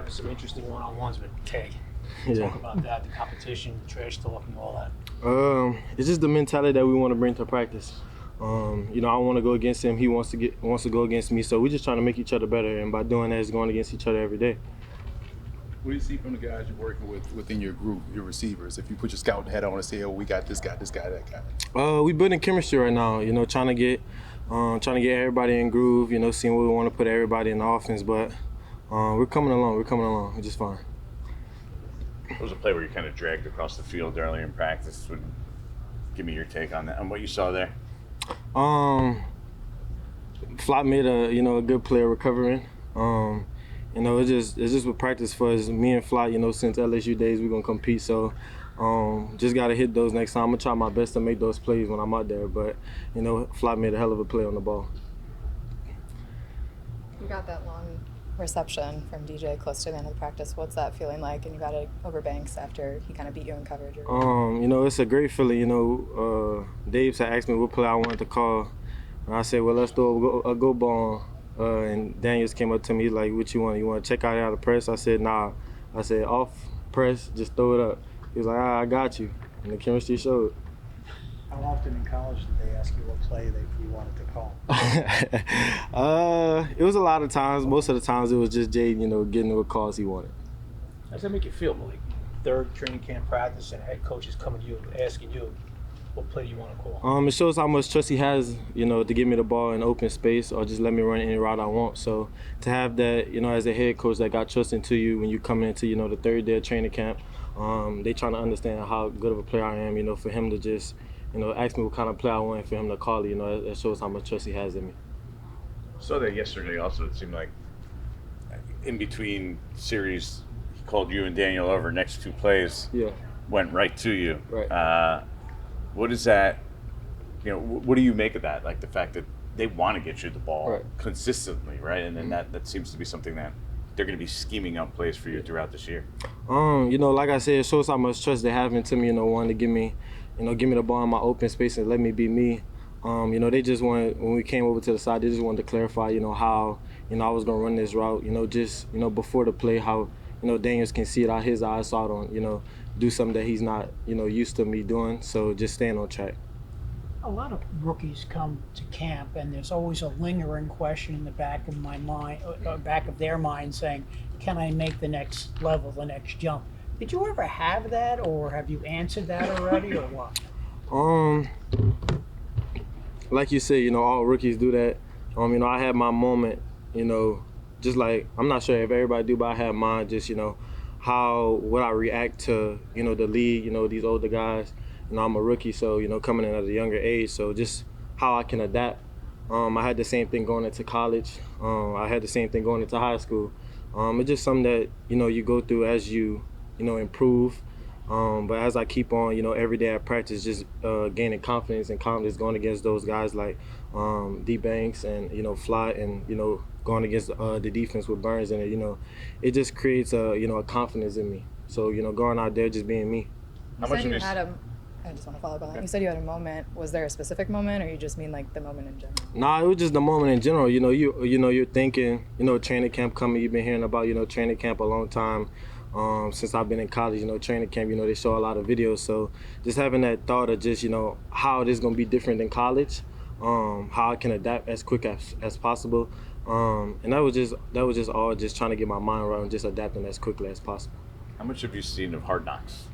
having some interesting one-on-ones with Kay. Yeah. Talk about that, the competition, the trash talking, all that. It's just the mentality that we want to bring to practice. You know, I want to go against him. He wants to go against me. So we're just trying to make each other better, and by doing that, it's going against each other every day. What do you see from the guys you're working with within your group, your receivers? If you put your scouting hat on and say, "Oh, we got this guy, that guy." We building chemistry right now. You know, trying to get everybody in groove. You know, seeing where we want to put everybody in the offense. But we're coming along. We're just fine. There was a play where you kind of dragged across the field earlier in practice. Give me your take on that, on what you saw there. Flop made a good play recovering. You know, it's just with practice for us. Me and Flop, you know, since LSU days, we're gonna compete. So just gotta hit those next time. I'm gonna try my best to make those plays when I'm out there. But you know, Flop made a hell of a play on the ball. You got that long reception from DJ close to the end of the practice. What's that feeling like? And you got it over Banks after he kind of beat you in coverage. You know, it's a great feeling. You know, Dave had asked me what play I wanted to call, and I said, well, let's throw a go ball. And Daniels came up to me, he's like, what you want? You want to check out the press? I said, nah. I said, off press, just throw it up. He was like, I got you. And the chemistry showed. How often in college did they ask you what play you wanted to call? It was a lot of times. Most of the times it was just Jade, you know, getting what calls he wanted. How does that make you feel, Malik? Third training camp practice and head coach is coming to you, asking you, what play do you want to call? It shows how much trust he has, you know, to give me the ball in open space or just let me run any route I want. So to have that, you know, as a head coach that got trust into you when you come into, you know, the third day of training camp, they trying to understand how good of a player I am, you know, for him to just, you know, ask me what kind of play I want for him to call it, you know, it shows how much trust he has in me. Saw that yesterday also. It seemed like in between series, he called you and Daniel over. Next two plays went right to you. Right. What is that, you know, what do you make of that? Like the fact that they want to get you the ball consistently, right? And then that seems to be something that they're going to be scheming up plays for you throughout this year. You know, like I said, it shows how much trust they have into me, you know, wanting to give me the ball in my open space and let me be me. You know, they just wanted, when we came over to the side, they just wanted to clarify, you know, how, you know, I was going to run this route, you know, just, you know, before the play, how, you know, Daniels can see it out his eyes, so I don't, you know, do something that he's not, you know, used to me doing. So just staying on track. A lot of rookies come to camp, and there's always a lingering question in the back of my mind, back of their mind, saying, "Can I make the next level, the next jump?" Did you ever have that, or have you answered that already, or what? Like you said, you know, all rookies do that. You know, I had my moment, you know, just like, I'm not sure if everybody do, but I had mine, just, you know, how would I react to, you know, the league, you know, these older guys. You know, I'm a rookie, so, you know, coming in at a younger age, so just how I can adapt. I had the same thing going into college. I had the same thing going into high school. It's just something that, you know, you go through as you know, improve. But as I keep on, you know, every day at practice, just gaining confidence going against those guys like D Banks and, you know, Fly, and, you know, going against the defense with Burns in it, you know, it just creates a confidence in me. So, you know, going out there, just being me. You said you had I just want to follow up on that. You said you had a moment. Was there a specific moment, or you just mean like the moment in general? Nah, it was just the moment in general. You know, you're thinking, you know, training camp coming. You've been hearing about, you know, training camp a long time. Since I've been in college, you know, training camp, you know, they show a lot of videos. So just having that thought of just, you know, how it is going to be different than college, how I can adapt as quick as possible. And that was just all just trying to get my mind right and just adapting as quickly as possible. How much have you seen of Hard Knocks?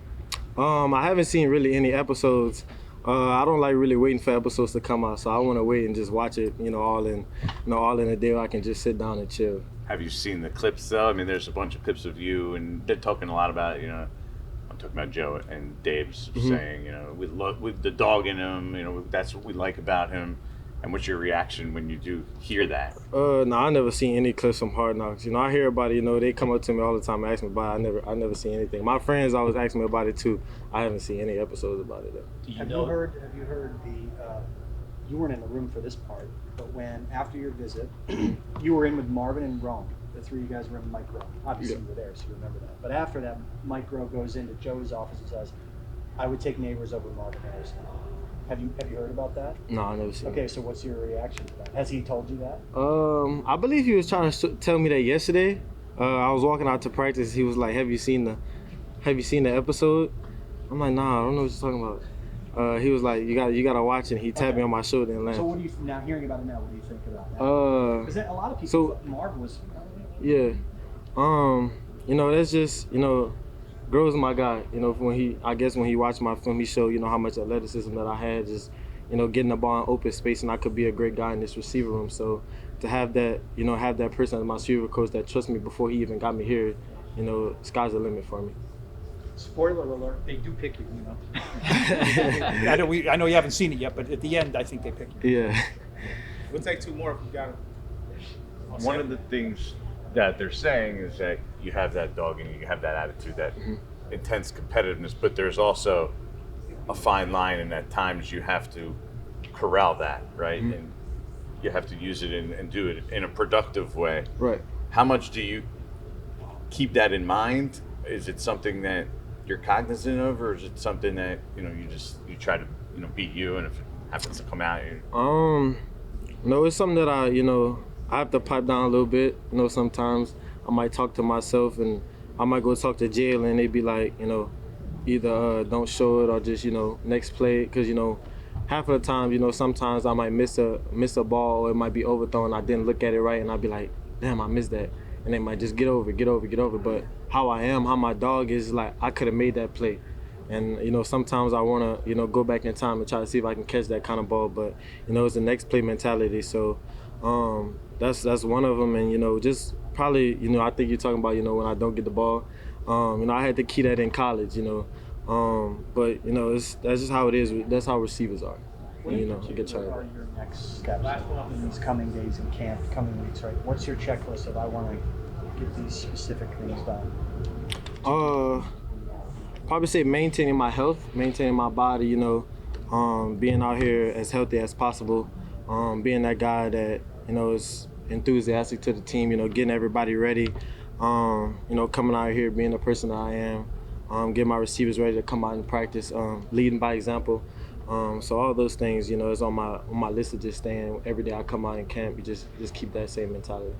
I haven't seen really any episodes. I don't like really waiting for episodes to come out, so I want to wait and just watch it, you know, all in a day where I can just sit down and chill. Have you seen the clips though? I mean, there's a bunch of clips of you, and they're talking a lot about, you know, I'm talking about Joe and Dave's saying, you know, with the dog in him, you know, that's what we like about him. And what's your reaction when you do hear that? No, I never seen any clips from Hard Knocks. You know, I hear about it. You know, they come up to me all the time and ask me about it. I never seen anything. My friends always ask me about it too. I haven't seen any episodes about it though. Have you heard you weren't in the room for this part, but when after your visit, you were in with Marvin and Rome. The three of you guys were in with Mike Rowe. Obviously you were there, so you remember that. But after that, Mike Rowe goes into Joe's office and says, "I would take Nabers over Marvin Harrison." Have you heard about that? No, I never seen it. Okay, so what's your reaction to that? Has he told you that? I believe he was trying to tell me that yesterday. I was walking out to practice. He was like, "Have you seen the episode?" I'm like, "Nah, I don't know what you're talking about." He was like, "You gotta watch it." He tapped me on my shoulder and laughed. So what do you now hearing about it now? What do you think about that? Because a lot of people so- thought Marv was. Yeah. That's just, Groves my guy. When he watched my film, he showed, how much athleticism that I had, just, getting the ball in open space, and I could be a great guy in this receiver room. So to have that, have that person as my receiver coach that trusts me before he even got me here, sky's the limit for me. Spoiler alert: they do pick you. I know you haven't seen it yet, but at the end, I think they pick you. Yeah. We'll take two more if you got it. One of the things that they're saying is that you have that dog and you have that attitude, that intense competitiveness, but there's also a fine line, and at times you have to corral that, right? And you have to use it and do it in a productive way. Right. How much do you keep that in mind? Is it something that you're cognizant of, or is it something that you try to beat you, and if it happens to come out, No, it's something that I have to pipe down a little bit. Sometimes I might talk to myself, and I might go talk to Jail, and they'd be like, either don't show it or just next play, because half of the time, sometimes I might miss a ball, or it might be overthrown. I didn't look at it right, and I'd be like, damn, I missed that. And they might just get over. But how my dog is, like, I could have made that play. And, sometimes I want to, go back in time and try to see if I can catch that kind of ball. But, it's the next play mentality. So that's one of them. And, just probably, I think you're talking about, when I don't get the ball. I had to key that in college, but, that's just how it is. That's how receivers are. What in particular are your next steps in these coming days in camp, coming weeks, right? What's your checklist of I want to get these specific things done? Probably say maintaining my health, maintaining my body, being out here as healthy as possible, being that guy that, is enthusiastic to the team, getting everybody ready, coming out here, being the person that I am, getting my receivers ready to come out and practice, leading by example. So all those things, is on my list of just staying every day I come out in camp. You just keep that same mentality.